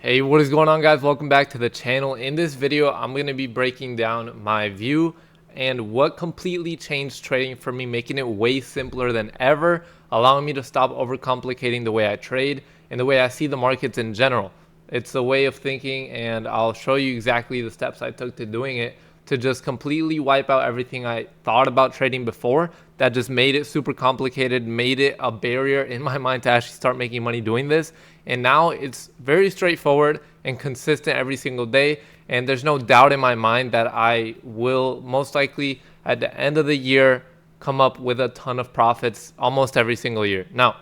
Hey, what is going on, guys? Welcome back to the channel. In this video, I'm going to be breaking down my view and what completely changed trading for me, making it way simpler than ever, allowing me to stop overcomplicating the way I trade and the way I see the markets in general. It's a way of thinking, and I'll show you exactly the steps I took to doing it to just completely wipe out everything I thought about trading before that just made it super complicated, made it a barrier in my mind to actually start making money doing this. And now it's very straightforward and consistent every single day. And there's no doubt in my mind that I will most likely at the end of the year come up with a ton of profits almost every single year. Now,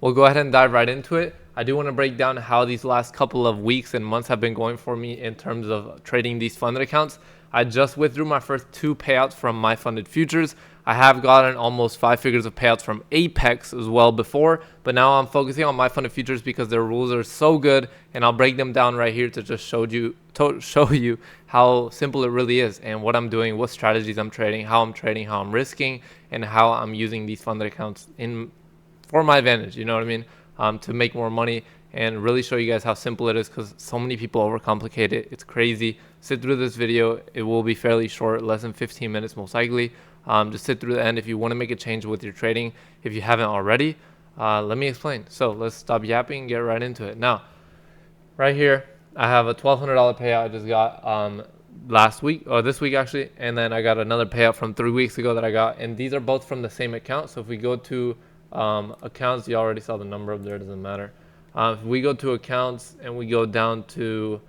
we'll go ahead and dive right into it. I do want to break down how these last couple of weeks and months have been going for me in terms of trading these funded accounts. I just withdrew my first 2 payouts from my funded futures. I have gotten almost 5 figures of payouts from Apex as well before, but now I'm focusing on my funded futures because their rules are so good, and I'll break them down right here to just show you how simple it really is and what I'm doing, what strategies I'm trading, how I'm risking, and how I'm using these funded accounts for my advantage. You know what I mean? To make more money and really show you guys how simple it is, because so many people overcomplicate it. It's crazy. Sit through this video. It will be fairly short, less than 15 minutes most likely. Just sit through the end if you want to make a change with your trading if you haven't already. Let me explain. So let's stop yapping and get right into it. Now, right here, I have a $1,200 payout I just got last week, or this week actually, and then I got another payout from 3 weeks ago that I got, and these are both from the same account. So if we go to accounts, you already saw the number up there, doesn't matter. If we go to accounts and we go down to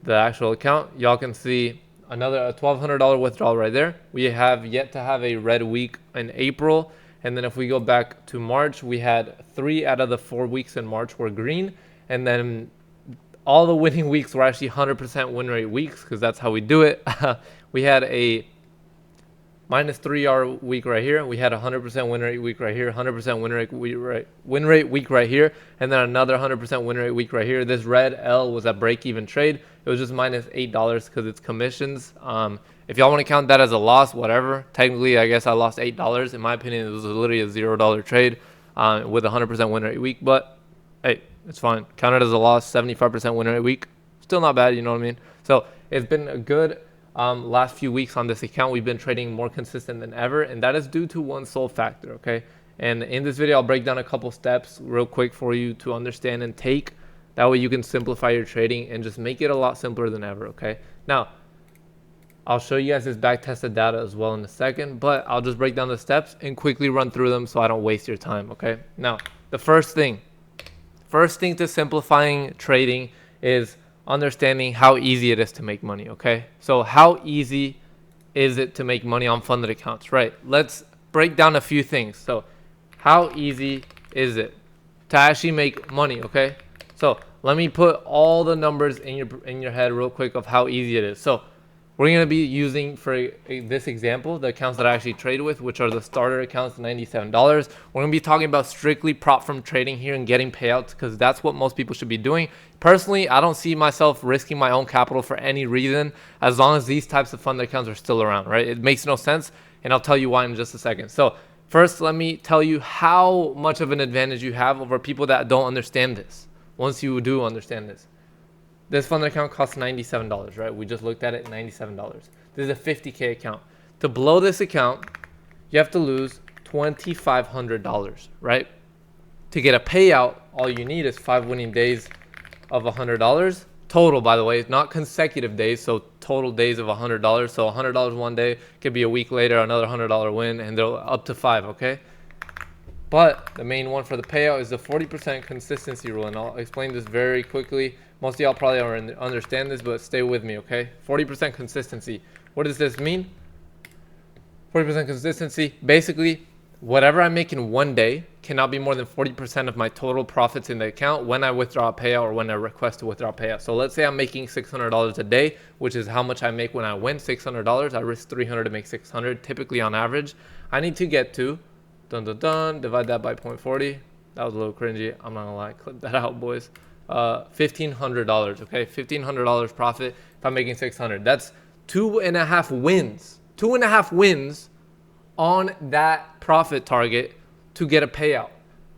the actual account, y'all can see another $1,200 withdrawal right there. We have yet to have a red week in April, and then if we go back to March, we had 3 out of the 4 weeks in March were green, and then all the winning weeks were actually 100% win rate weeks, because that's how we do it. We had a -3 week right here. We had a 100% win rate week right here, 100% win rate week right here, and then another 100% win rate week right here. This red L was a break-even trade. It was just -$8 because it's commissions. If y'all want to count that as a loss, whatever. Technically, I guess I lost $8. In my opinion, it was literally a $0 trade with a 100% win rate week. But hey, it's fine. Count it as a loss. 75% win rate week. Still not bad. You know what I mean? So it's been a good last few weeks on this account. We've been trading more consistent than ever, and that is due to one sole factor. Okay, and in this video I'll break down a couple steps real quick for you to understand and take. That way you can simplify your trading and just make it a lot simpler than ever. Okay, now I'll show you guys this back tested data as well in a second, but I'll just break down the steps and quickly run through them so I don't waste your time. Okay, now the first thing to simplifying trading is understanding how easy it is to make money. Okay, so how easy is it to make money on funded accounts? Right, let's break down a few things. So how easy is it to actually make money? Okay, so let me put all the numbers in your head real quick of how easy it is. So we're going to be using, for this example, the accounts that I actually trade with, which are the starter accounts, $97. We're going to be talking about strictly prop firm trading here and getting payouts, because that's what most people should be doing. Personally, I don't see myself risking my own capital for any reason as long as these types of funded accounts are still around, right? It makes no sense, and I'll tell you why in just a second. So first, let me tell you how much of an advantage you have over people that don't understand this. Once you do understand this. This funded account costs $97, right? We just looked at it, $97. This is a 50K account. To blow this account, you have to lose $2,500, right? To get a payout, all you need is 5 winning days of $100. Total, by the way, not consecutive days, so total days of $100. So $100 one day, could be a week later, another $100 win, and they're up to 5, okay? But the main one for the payout is the 40% consistency rule, and I'll explain this very quickly. Most of y'all probably already understand this, but stay with me, okay? 40% consistency. What does this mean? 40% consistency. Basically, whatever I make in one day cannot be more than 40% of my total profits in the account when I withdraw a payout or when I request to withdraw a payout. So let's say I'm making $600 a day, which is how much I make when I win, $600. I risk $300 to make $600, typically on average. I need to get to, divide that by 0.40. That was a little cringy. I'm not gonna lie, clip that out, boys. $1,500, okay? $1,500 profit if I'm making 600. That's 2.5 wins. 2.5 wins on that profit target to get a payout,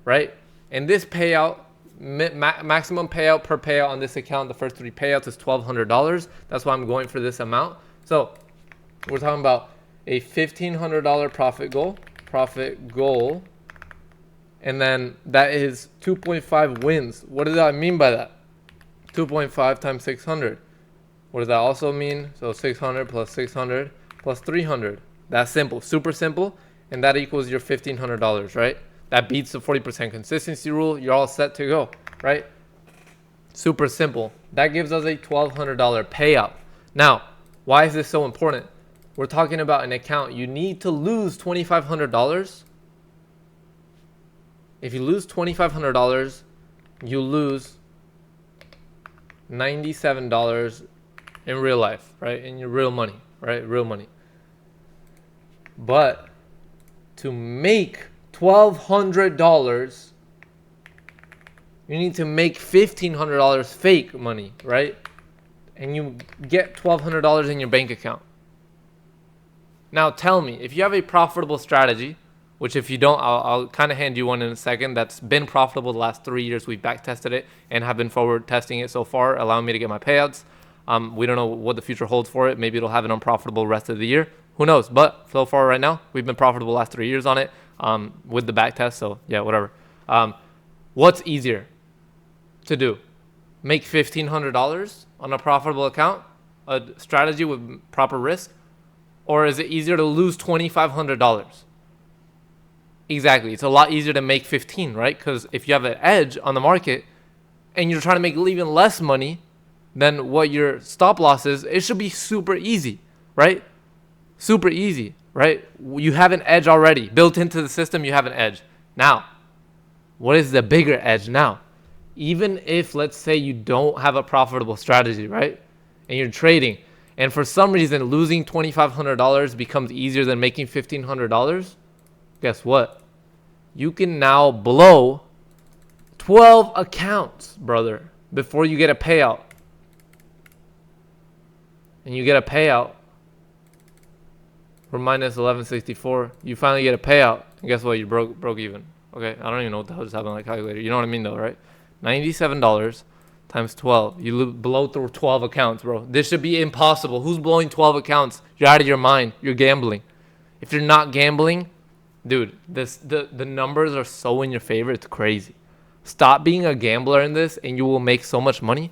right? And this payout maximum payout per payout on this account. The first 3 payouts is $1,200. That's why I'm going for this amount. So we're talking about a $1,500 profit goal, and then that is 2.5 wins. What does that mean by that? 2.5 times 600. What does that also mean? So 600 plus 600 plus 300. That's simple, super simple, and that equals your $1,500, right? That beats the 40% consistency rule. You're all set to go, right? Super simple. That gives us a $1,200 payout. Now, why is this so important? We're talking about an account. You need to lose $2,500. If you lose $2,500, you lose $97 in real life, right? In your real money, right? Real money. But to make $1,200, you need to make $1,500 fake money, right? And you get $1,200 in your bank account. Now tell me, if you have a profitable strategy, which if you don't, I'll kind of hand you one in a second, that's been profitable the last 3 years. We've back tested it and have been forward testing it so far, allowing me to get my payouts. We don't know what the future holds for it. Maybe it'll have an unprofitable rest of the year. Who knows? But so far right now, we've been profitable the last 3 years on it with the back test. So yeah, whatever. What's easier to do? Make $1,500 on a profitable account, a strategy with proper risk, or is it easier to lose $2,500? Exactly. It's a lot easier to make 15, right? Because if you have an edge on the market and you're trying to make even less money than what your stop loss is, it should be super easy, right? Super easy, right? You have an edge already. Built into the system, you have an edge. Now, what is the bigger edge now? Even if, let's say, you don't have a profitable strategy, right? And you're trading, and for some reason losing $2,500 becomes easier than making $1,500, guess what? You can now blow 12 accounts, brother, before you get a payout. And you get a payout for minus 1164. You finally get a payout, and guess what? You broke even. Okay, I don't even know what the hell just happened on the calculator. You know what I mean, though, right? $97 times 12. You blow through 12 accounts, bro. This should be impossible. Who's blowing 12 accounts? You're out of your mind. You're gambling. If you're not gambling, dude, the numbers are so in your favor. It's crazy. Stop being a gambler in this, and you will make so much money.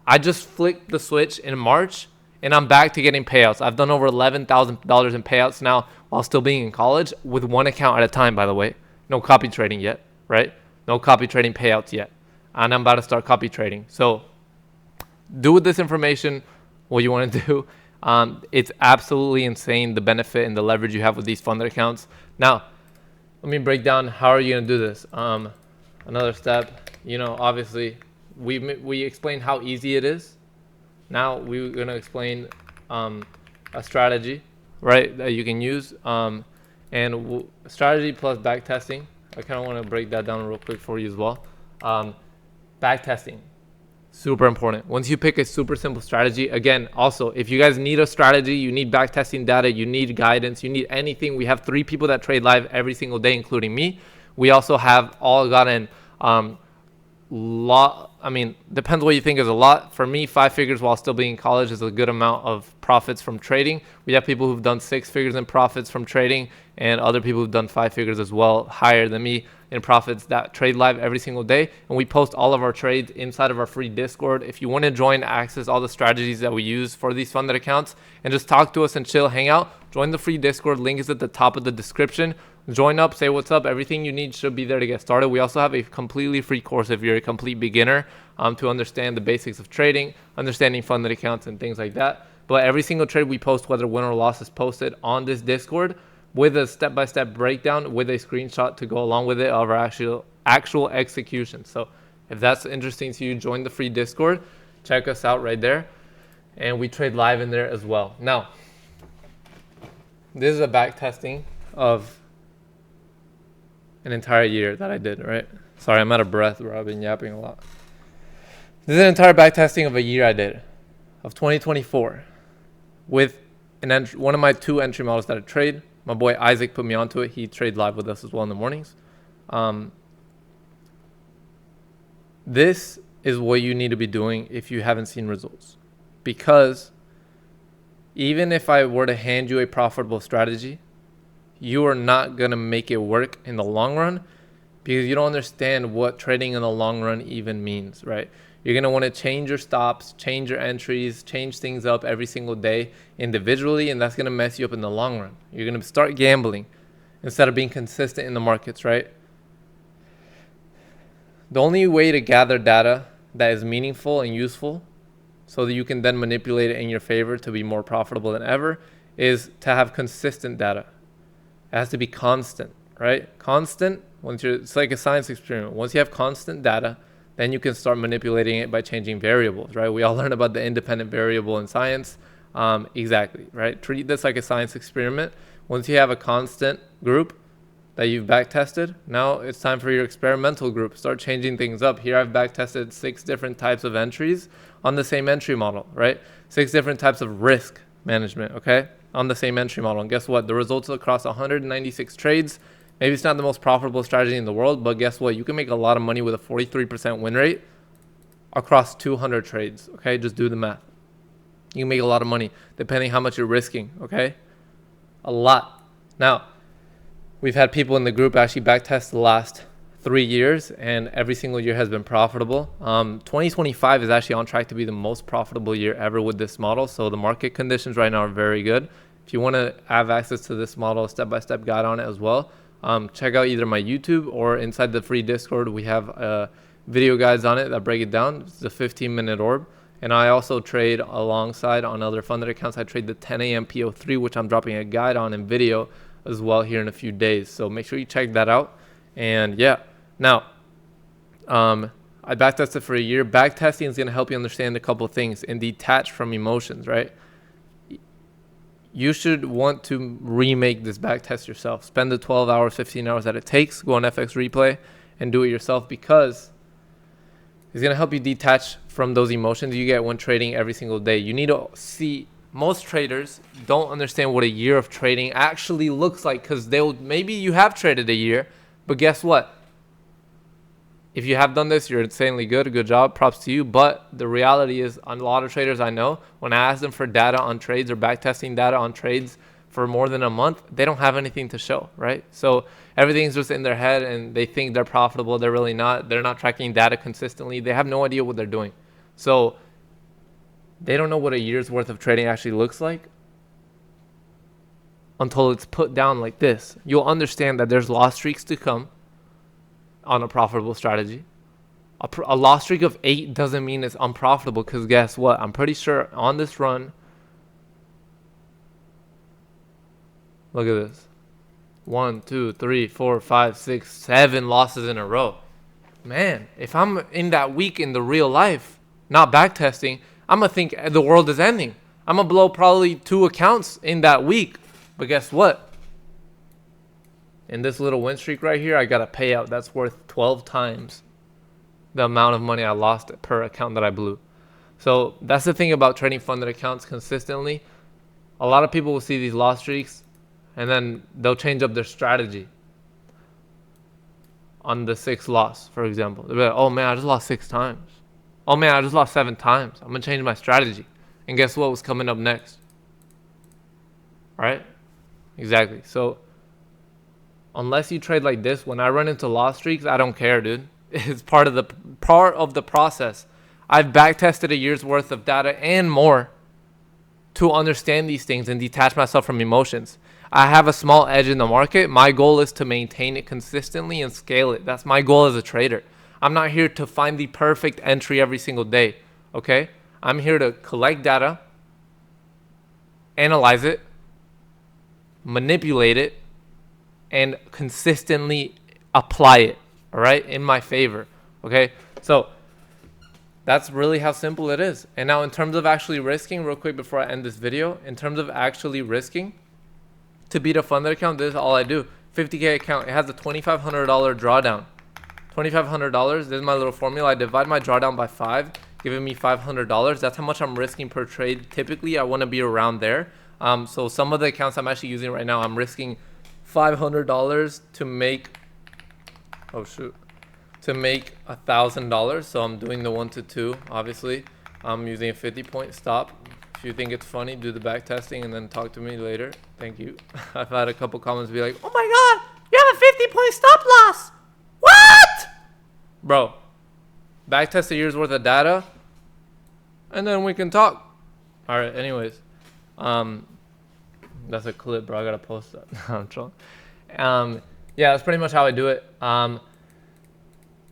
I just flicked the switch in March, and I'm back to getting payouts. I've done over $11,000 in payouts now while still being in college with one account at a time, by the way. No copy trading yet, right? No copy trading payouts yet. And I'm about to start copy trading. So do with this information what you want to do. It's absolutely insane, the benefit and the leverage you have with these funded accounts. Now, let me break down how are you going to do this. Another step, obviously, we explained how easy it is. Now we're going to explain a strategy, right, that you can use. And strategy plus back testing. I kind of want to break that down real quick for you as well. Back testing, super important. Once you pick a super simple strategy, again, also, if you guys need a strategy, you need back testing data, you need guidance, you need anything, we have 3 people that trade live every single day, including me. We also have all gotten depends what you think is a lot. For me, 5 figures while still being in college is a good amount of profits from trading. We have people who've done 6 figures in profits from trading, and other people who've done 5 figures as well, higher than me in profits, that trade live every single day. And we post all of our trades inside of our free Discord. If you want to join, access all the strategies that we use for these funded accounts, and just talk to us and chill, hang out, join the free Discord. Link is at the top of the description. Join up, say what's up. Everything you need should be there to get started. We also have a completely free course if you're a complete beginner to understand the basics of trading, understanding funded accounts and things like that. But every single trade we post, whether win or loss, is posted on this Discord with a step-by-step breakdown with a screenshot to go along with it of our actual execution. So if that's interesting to you, join the free Discord. Check us out right there. And we trade live in there as well. Now, this is a back testing of an entire year that I did, right? Sorry, I'm out of breath, bro. I've been yapping a lot. This is an entire back testing of a year I did, of 2024, with one of my 2 entry models that I trade. My boy Isaac put me onto it. He trades live with us as well in the mornings. This is what you need to be doing if you haven't seen results. Because even if I were to hand you a profitable strategy, you are not going to make it work in the long run because you don't understand what trading in the long run even means, right? You're going to want to change your stops, change your entries, change things up every single day individually, and that's going to mess you up in the long run. You're going to start gambling instead of being consistent in the markets, right? The only way to gather data that is meaningful and useful so that you can then manipulate it in your favor to be more profitable than ever is to have consistent data. It has to be constant, right? Constant, it's like a science experiment. Once you have constant data, then you can start manipulating it by changing variables, right? We all learn about the independent variable in science. Exactly, right? Treat this like a science experiment. Once you have a constant group that you've backtested, now it's time for your experimental group. Start changing things up. Here I've backtested 6 different types of entries on the same entry model, right? 6 different types of risk management, okay? On the same entry model. And guess what? The results across 196 trades. Maybe it's not the most profitable strategy in the world, but guess what? You can make a lot of money with a 43% win rate across 200 trades, okay? Just do the math. You can make a lot of money depending how much you're risking, okay? A lot. Now, we've had people in the group actually backtest the last 3 years, and every single year has been profitable. 2025 is actually on track to be the most profitable year ever with this model. So the market conditions right now are very good. If you want to have access to this model, step-by-step guide on it as well, check out either my YouTube or inside the free Discord. We have video guides on it that break it down. It's a 15-minute orb. And I also trade alongside on other funded accounts. I trade the 10 a.m. PO3, which I'm dropping a guide on in video as well here in a few days. So make sure you check that out. And yeah, now I backtested for a year. Backtesting is going to help you understand a couple of things and detach from emotions, right? You should want to remake this backtest yourself. Spend the 12 hours, 15 hours that it takes. Go on FX Replay and do it yourself, because it's going to help you detach from those emotions you get when trading every single day. You need to see, most traders don't understand what a year of trading actually looks like, because maybe you have traded a year, but guess what? If you have done this, you're insanely good. Good job. Props to you. But the reality is, a lot of traders I know, when I ask them for data on trades or backtesting data on trades for more than a month, they don't have anything to show, right? So everything's just in their head and they think they're profitable. They're really not. They're not tracking data consistently. They have no idea what they're doing. So they don't know what a year's worth of trading actually looks like until it's put down like this. You'll understand that there's loss streaks to come on a profitable strategy. A loss streak of 8 doesn't mean it's unprofitable, because guess what? I'm pretty sure on this run, look at this. 1, 2, 3, 4, 5, 6, 7 losses in a row. Man, if I'm in that week in the real life, not backtesting, I'm going to think the world is ending. I'm going to blow probably 2 accounts in that week. But guess what? In this little win streak right here, I got a payout that's worth 12 times the amount of money I lost per account that I blew. So that's the thing about trading funded accounts consistently. A lot of people will see these loss streaks and then they'll change up their strategy on the 6th loss, for example. They'll be like, oh man, I just lost 6 times. Oh man, I just lost 7 times. I'm going to change my strategy. And guess what was coming up next? Right? Exactly. So unless you trade like this, when I run into loss streaks, I don't care, dude. It's part of the process. I've backtested a year's worth of data and more to understand these things and detach myself from emotions. I have a small edge in the market. My goal is to maintain it consistently and scale it. That's my goal as a trader. I'm not here to find the perfect entry every single day, okay? I'm here to collect data, analyze it, manipulate it, and consistently apply it, all right, in my favor, okay? So that's really how simple it is. And now in terms of actually risking, real quick before I end this video, in terms of actually risking to beat a funded account, this is all I do. 50K account, it has a $2,500 drawdown. $2,500, this is my little formula. I divide my drawdown by 5, giving me $500. That's how much I'm risking per trade. Typically, I want to be around there. So some of the accounts I'm actually using right now, I'm risking $500 to make to make $1,000. So I'm doing the 1 to 2. Obviously, I'm using a 50-point stop. If you think it's funny, do the back testing and then talk to me later. Thank you. I've had a couple comments be like, "Oh my God, you have a 50-point stop loss. What?" Bro, back test a year's worth of data, and then we can talk. All right. Anyways, that's a clip, bro. I gotta post that. I'm trolling. Yeah, that's pretty much how I do it.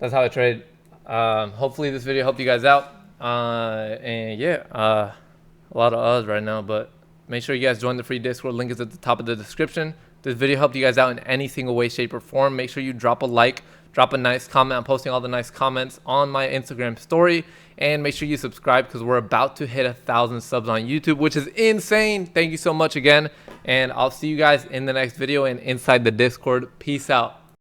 That's how I trade. Hopefully this video helped you guys out. And yeah, a lot of us right now, but make sure you guys join the free Discord. Link is at the top of the description. This video helped you guys out in any single way, shape, or form. Make sure you drop a like, drop a nice comment. I'm posting all the nice comments on my Instagram story. And make sure you subscribe because we're about to hit 1,000 subs on YouTube, which is insane. Thank you so much again. And I'll see you guys in the next video and inside the Discord. Peace out.